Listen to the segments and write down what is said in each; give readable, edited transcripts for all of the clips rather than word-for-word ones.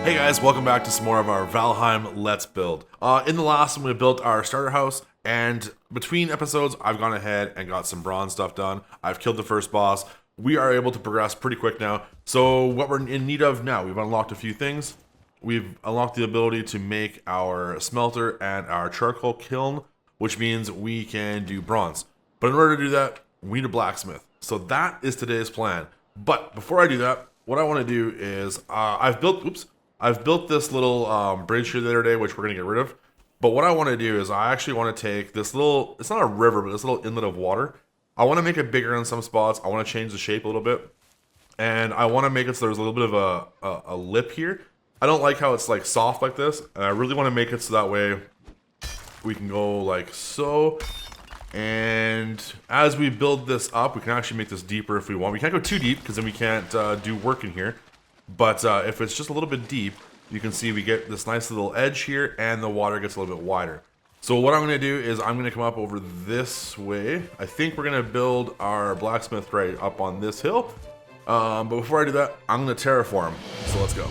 Hey guys, welcome back to some more of our Valheim Let's Build. In the last one, we built our starter house, and between episodes, I've gone ahead and got some bronze stuff done. I've killed the first boss. We are able to progress pretty quick now. So what we're in need of now, we've unlocked a few things. We've unlocked the ability to make our smelter and our charcoal kiln, which means we can do bronze. But in order to do that, we need a blacksmith. So that is today's plan. But before I do that, what I want to do is I've built this little bridge here the other day, which we're going to get rid of. But what I want to do is I actually want to take this little, it's not a river, but this little inlet of water. I want to make it bigger in some spots. I want to change the shape a little bit. And I want to make it so there's a little bit of a lip here. I don't like how it's like soft like this. And I really want to make it so that way we can go like so. And as we build this up, we can actually make this deeper if we want. We can't go too deep because then we can't do work in here. But if it's just a little bit deep, you can see we get this nice little edge here and the water gets a little bit wider. So what I'm going to do is I'm going to come up over this way. I think we're going to build our blacksmith right up on this hill. But before I do that, I'm going to terraform. So let's go.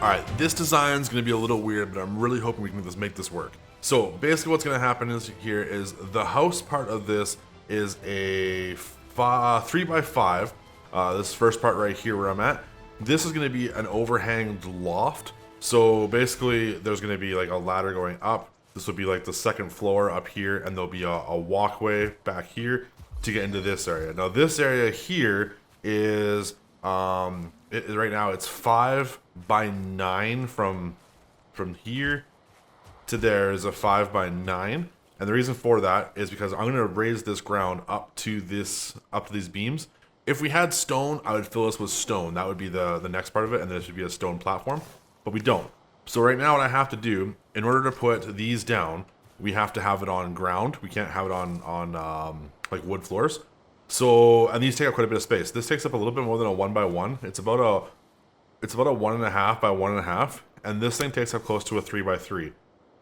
Alright, this design is going to be a little weird, but I'm really hoping we can make this work. So basically what's going to happen is the house part of this is a 3x5. This first part right here where I'm at. This is going to be an overhanged loft. So basically there's going to be like a ladder going up. This will be like the second floor up here, and there'll be a walkway back here to get into this area. Now this area here is right now it's 5x9 from here to there is a 5x9, and the reason for that is because I'm going to raise this ground up to these beams. If we had stone, I would fill this with stone. That would be the next part of it, and then it should be a stone platform, but we don't. So right now what I have to do in order to put these down, we have to have it on ground. We can't have it on like wood floors. So, and these take up quite a bit of space. This takes up a little bit more than a 1x1. It's about a 1.5 by 1.5, and this thing takes up close to a 3x3.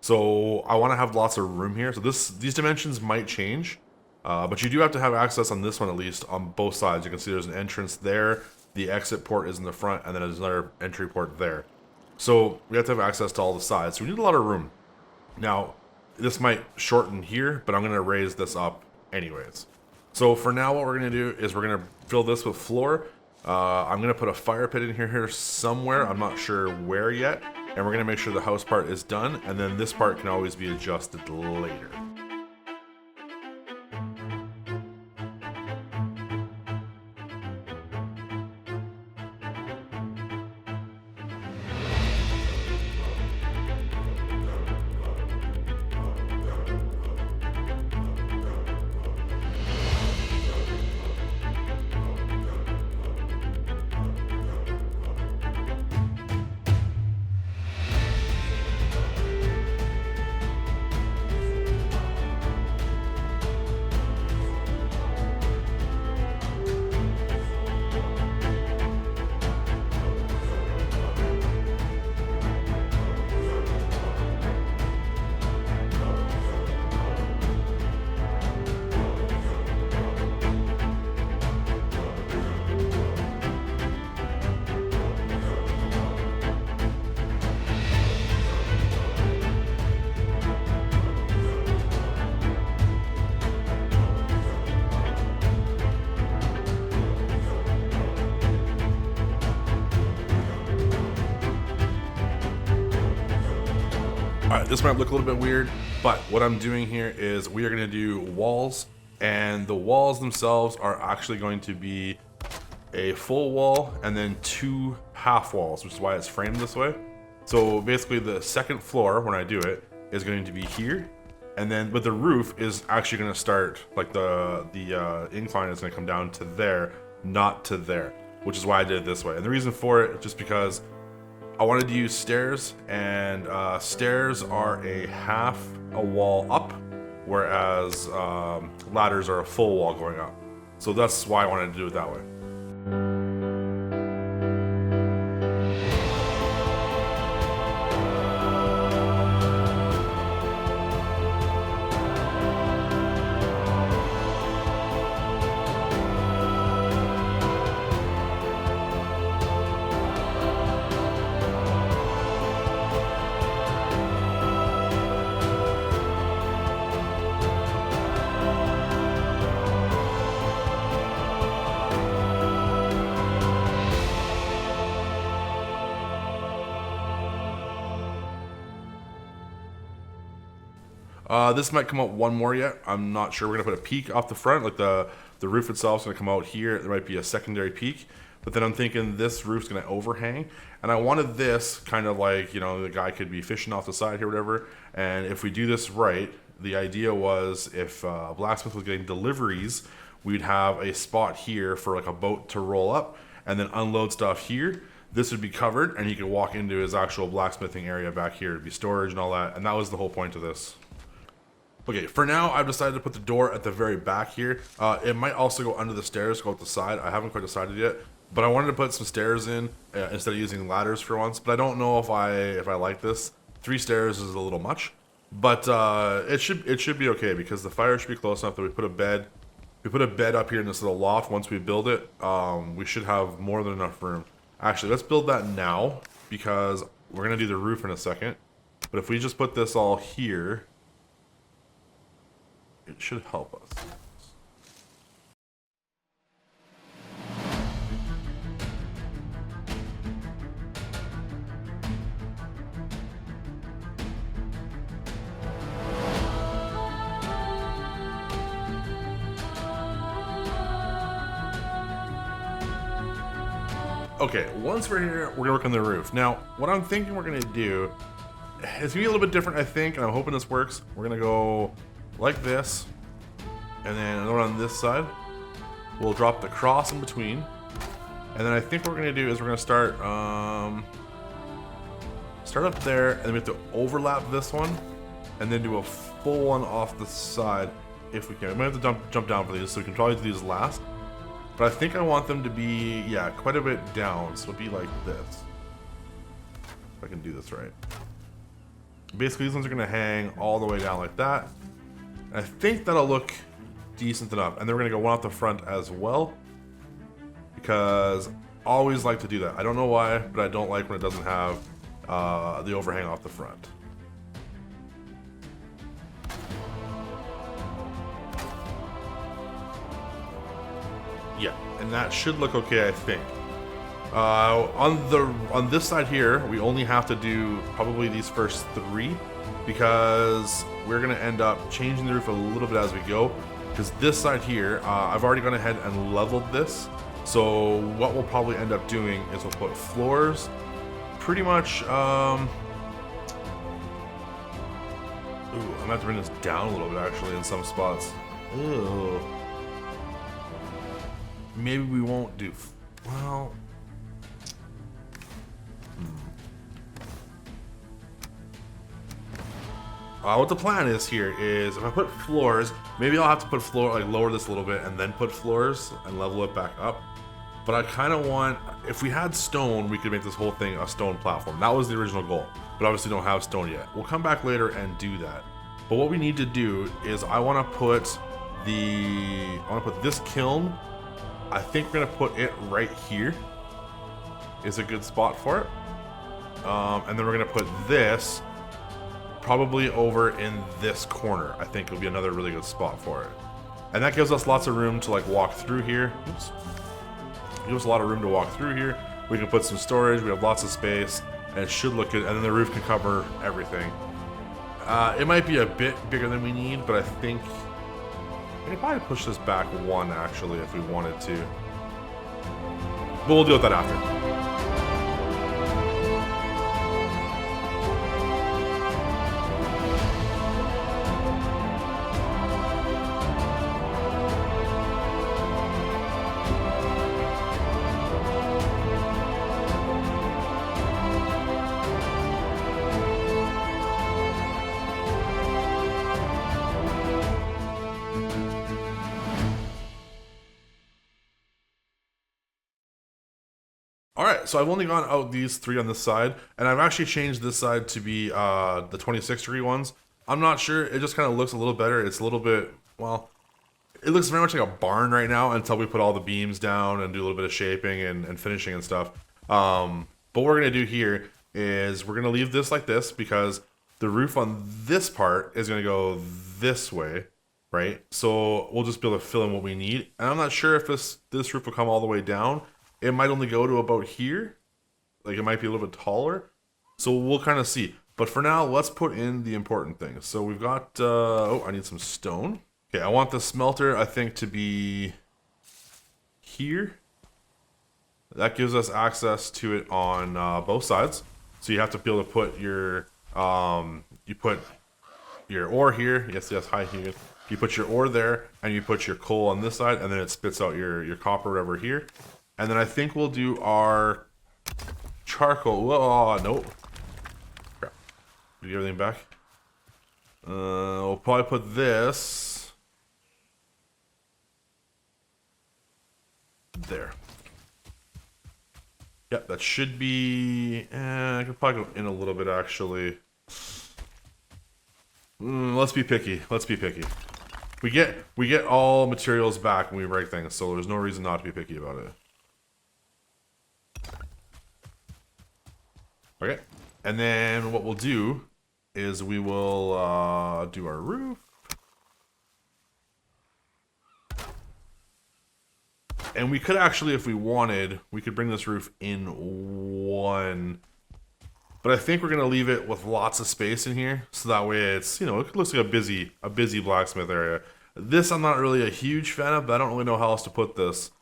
So I want to have lots of room here. So these dimensions might change, but you do have to have access on this one at least on both sides. You can see there's an entrance there. The exit port is in the front, and then there's another entry port there. So we have to have access to all the sides. So we need a lot of room. Now, this might shorten here, but I'm going to raise this up anyways. So for now, what we're going to do is we're going to fill this with floor. I'm going to put a fire pit in here somewhere. I'm not sure where yet. And we're going to make sure the house part is done. And then this part can always be adjusted later. Alright, this might look a little bit weird, but what I'm doing here is we are going to do walls, and the walls themselves are actually going to be a full wall and then 2 half walls, which is why it's framed this way. So basically the second floor, when I do it, is going to be here, and then but the roof is actually going to start, like the incline is going to come down to there, not to there, which is why I did it this way. And the reason for it, just because I wanted to use stairs, and stairs are a half a wall up, whereas ladders are a full wall going up. So that's why I wanted to do it that way. This might come out one more yet. I'm not sure. We're gonna put a peak off the front, like the roof itself is gonna come out here. There might be a secondary peak, but then I'm thinking this roof's gonna overhang, and I wanted this kind of like, you know, the guy could be fishing off the side here, whatever. And if we do this right, the idea was if Blacksmith was getting deliveries, we'd have a spot here for like a boat to roll up and then unload stuff here. This would be covered, and he could walk into his actual blacksmithing area back here. It'd be storage and all that, and that was the whole point of this. Okay, for now, I've decided to put the door at the very back here. It might also go under the stairs, go out the side. I haven't quite decided yet, but I wanted to put some stairs in instead of using ladders for once. But I don't know if I like this. 3 stairs is a little much, but it should be okay because the fire should be close enough that we put a bed. We put a bed up here in this little loft. Once we build it, we should have more than enough room. Actually, let's build that now because we're gonna do the roof in a second. But if we just put this all here, it should help us. Okay, once we're here, we're gonna work on the roof. Now, what I'm thinking we're gonna do is gonna be a little bit different, I think, and I'm hoping this works. We're gonna go like this, and then another on this side. We'll drop the cross in between, and then I think what we're gonna do is we're gonna start up there, and then we have to overlap this one, and then do a full one off the side if we can. We might have to jump down for these, so we can probably do these last. But I think I want them to be, yeah, quite a bit down, so it'll be like this. If I can do this right. Basically, these ones are gonna hang all the way down like that. I think that'll look decent enough. And then we're gonna go one off the front as well, because I always like to do that. I don't know why, but I don't like when it doesn't have the overhang off the front. Yeah, and that should look okay, I think. On this side here, we only have to do probably these first 3, because we're gonna end up changing the roof a little bit as we go. Because this side here, I've already gone ahead and leveled this. So what we'll probably end up doing is we'll put floors, pretty much. Ooh, I'm gonna have to bring this down a little bit actually in some spots. Ew. Maybe we won't do. Well. What the plan is here is if I put floors, maybe I'll have to put lower this a little bit and then put floors and level it back up. But I kind of want, if we had stone, we could make this whole thing a stone platform. That was the original goal, but obviously don't have stone yet. We'll come back later and do that. But what we need to do is I want to put this kiln. I think we're gonna put it right here. Is a good spot for it. And then we're gonna put this probably over in this corner. I think it'll be another really good spot for it. And that gives us lots of room to like walk through here. Oops. Gives us a lot of room to walk through here. We can put some storage, we have lots of space, and it should look good, and then the roof can cover everything. It might be a bit bigger than we need, but I think we could probably push this back one, actually, if we wanted to. But we'll deal with that after. Alright, so I've only gone out these 3 on this side, and I've actually changed this side to be the 26-degree ones. I'm not sure, it just kind of looks a little better. It's a little bit, well, it looks very much like a barn right now until we put all the beams down and do a little bit of shaping and finishing and stuff. But what we're going to do here is we're going to leave this like this because the roof on this part is going to go this way, right? So we'll just be able to fill in what we need. And I'm not sure if this roof will come all the way down. It might only go to about here. Like, it might be a little bit taller. So we'll kind of see. But for now, let's put in the important things. So we've got, oh, I need some stone. Okay, I want the smelter, I think, to be here. That gives us access to it on both sides. So you have to be able to put your, you put your ore here. Yes, hi, Hugo. You put your ore there, and you put your coal on this side, and then it spits out your copper over here. And then I think we'll do our charcoal. Oh, nope. Crap. Did you get everything back? We'll probably put this there. Yep, that should be... I could probably go in a little bit, actually. Let's be picky. Let's be picky. We get all materials back when we break things, so there's no reason not to be picky about it. Okay, and then what we'll do is we will do our roof. And we could actually, if we wanted, we could bring this roof in one. But I think we're going to leave it with lots of space in here. So that way it's, you know, it looks like a busy blacksmith area. This I'm not really a huge fan of, but I don't really know how else to put this.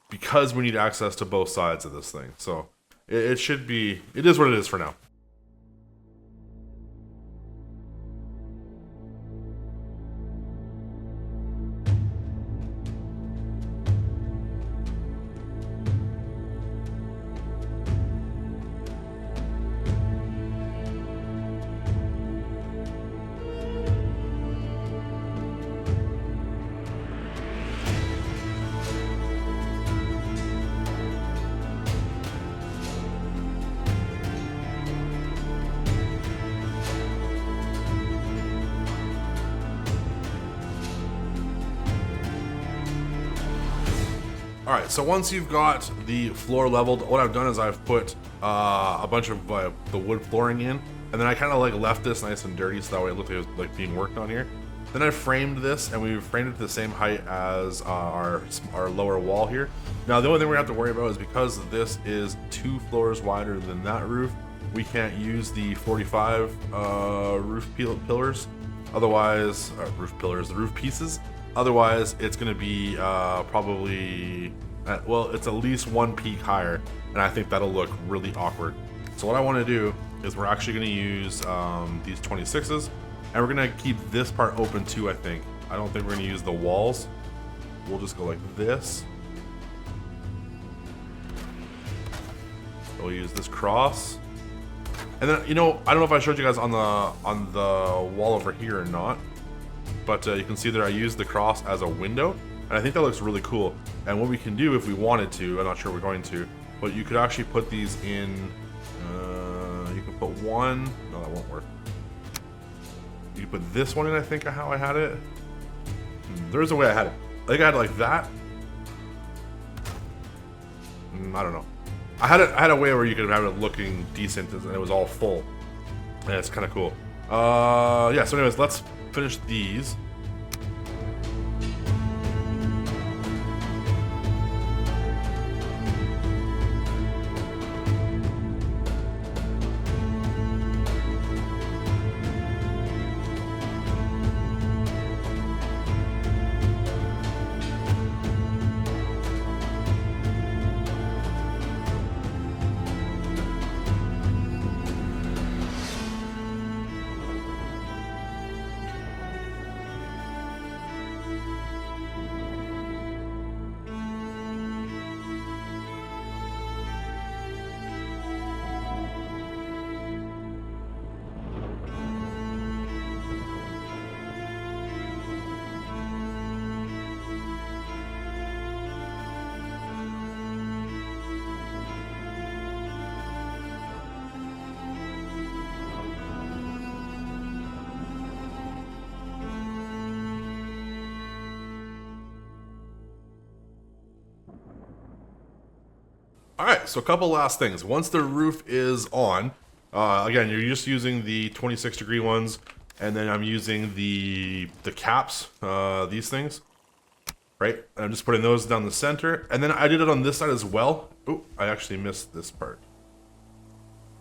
Because we need access to both sides of this thing. So it should be, it is what it is for now. Alright, so once you've got the floor leveled, what I've done is I've put a bunch of the wood flooring in, and then I kind of like left this nice and dirty so that way it looked like it was like being worked on here. Then I framed this, and we framed it to the same height as our lower wall here. Now the only thing we're going to have to worry about is because this is 2 floors wider than that roof, we can't use the 45 roof pillars. Otherwise, the roof pieces. Otherwise, it's going to be probably, well, it's at least 1 peak higher, and I think that'll look really awkward. So what I want to do is we're actually going to use these 26s, and we're going to keep this part open too, I think. I don't think we're going to use the walls. We'll just go like this. We'll use this cross. And then, you know, I don't know if I showed you guys on the wall over here or not. But you can see that I used the cross as a window, and I think that looks really cool. And what we can do if we wanted to, I'm not sure we're going to, but you could actually put these in, you can put one, no, that won't work. You can put this one in, I think, how I had it. There's a way I had it. I think I had it like that. I don't know. I had a way where you could have it looking decent, and it was all full. And it's kind of cool. Yeah, so anyways, let's finish these. All right, so a couple last things. Once the roof is on, again, you're just using the 26-degree ones, and then I'm using the caps, these things, right? And I'm just putting those down the center, and then I did it on this side as well. Oh, I actually missed this part.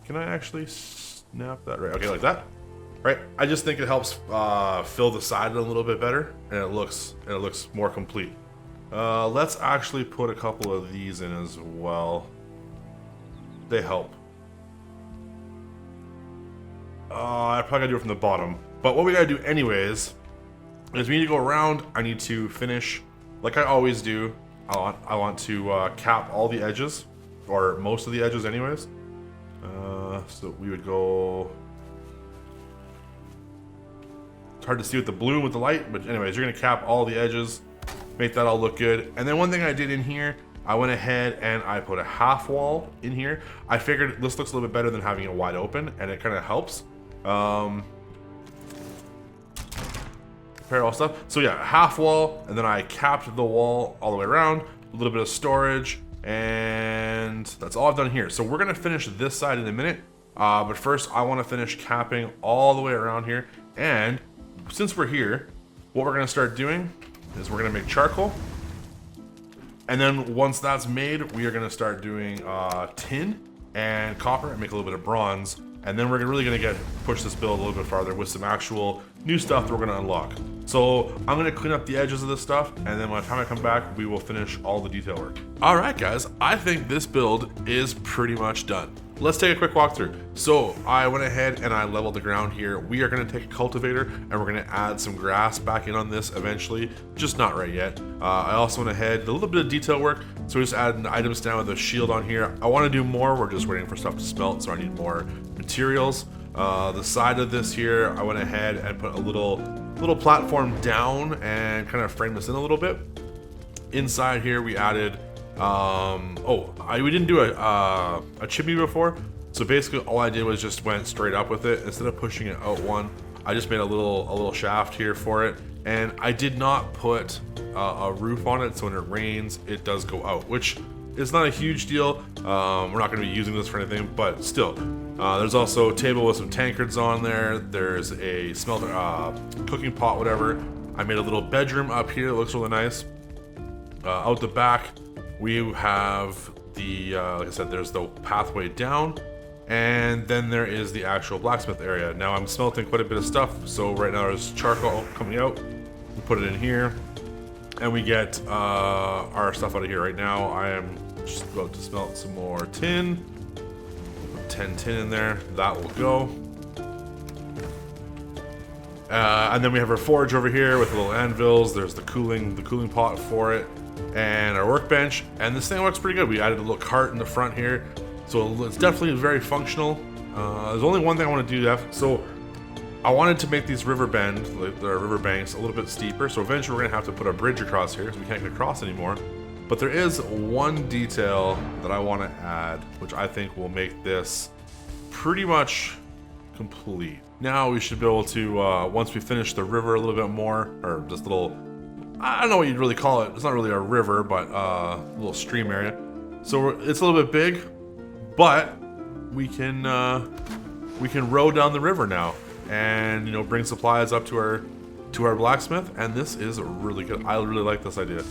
Can I actually snap that right? Okay, like that. Right, I just think it helps fill the side a little bit better, and it looks more complete. Let's actually put a couple of these in as well. They help. I probably gotta do it from the bottom, but what we gotta do anyways is we need to go around. I need to finish, like I always do. I want to cap all the edges, or most of the edges anyways. So we would go. Hard to see with the bloom with the light, but anyways, you're gonna cap all the edges, make that all look good. And then one thing I did in here, I went ahead and I put a half wall in here. I figured this looks a little bit better than having it wide open, and it kind of helps parallel stuff. So yeah, half wall, and then I capped the wall all the way around, a little bit of storage, and that's all I've done here. So we're gonna finish this side in a minute, but first I want to finish capping all the way around here. And since we're here, what we're gonna start doing is we're gonna make charcoal, and then once that's made, we are gonna start doing tin and copper and make a little bit of bronze, and then we're really gonna push this build a little bit farther with some actual new stuff that we're gonna unlock. So I'm gonna clean up the edges of this stuff, and then by the time I come back, we will finish all the detail work. All right, guys, I think this build is pretty much done. Let's take a quick walkthrough. So I went ahead and I leveled the ground here. We are gonna take a cultivator and we're gonna add some grass back in on this eventually, just not right yet. I also went ahead, a little bit of detail work. So we just added items down with a shield on here. I wanna do more, we're just waiting for stuff to smelt, so I need more materials. The side of this here, I went ahead and put a little platform down and kind of frame this in a little bit. Inside here, we added we didn't do a chimney before, so basically all I did was just went straight up with it. Instead of pushing it out one, I just made a little shaft here for it, and I did not put a roof on it, so when it rains it does go out, which is not a huge deal. We're not going to be using this for anything, but still. There's also a table with some tankards on there. There's a smelter, cooking pot, whatever. I made a little bedroom up here that looks really nice. Out the back, we have the, like I said, there's the pathway down, and then there is the actual blacksmith area. Now I'm smelting quite a bit of stuff, so right now there's charcoal coming out. We put it in here, and we get our stuff out of here. Right now I am just about to smelt some more tin. Put 10 tin in there, that will go. And then we have our forge over here with little anvils. There's the cooling pot for it, and our workbench. And this thing works pretty good. We added a little cart in the front here, so it's definitely very functional. There's only one thing I want to do. So I wanted to make these river banks a little bit steeper. So eventually we're gonna have to put a bridge across here because we can't get across anymore. But there is one detail that I want to add, which I think will make this pretty much complete. Now we should be able to, once we finish the river a little bit more, or this little, I don't know what you'd really call it. It's not really a river, but a little stream area. So it's a little bit big, but we can row down the river now, and bring supplies up to our blacksmith. And this is really good. I really like this idea.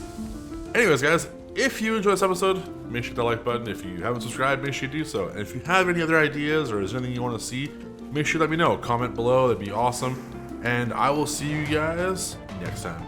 Anyways, guys, if you enjoyed this episode, make sure to hit that like button. If you haven't subscribed, make sure you do so. And if you have any other ideas or is there anything you want to see, make sure to let me know. Comment below, that'd be awesome. And I will see you guys next time.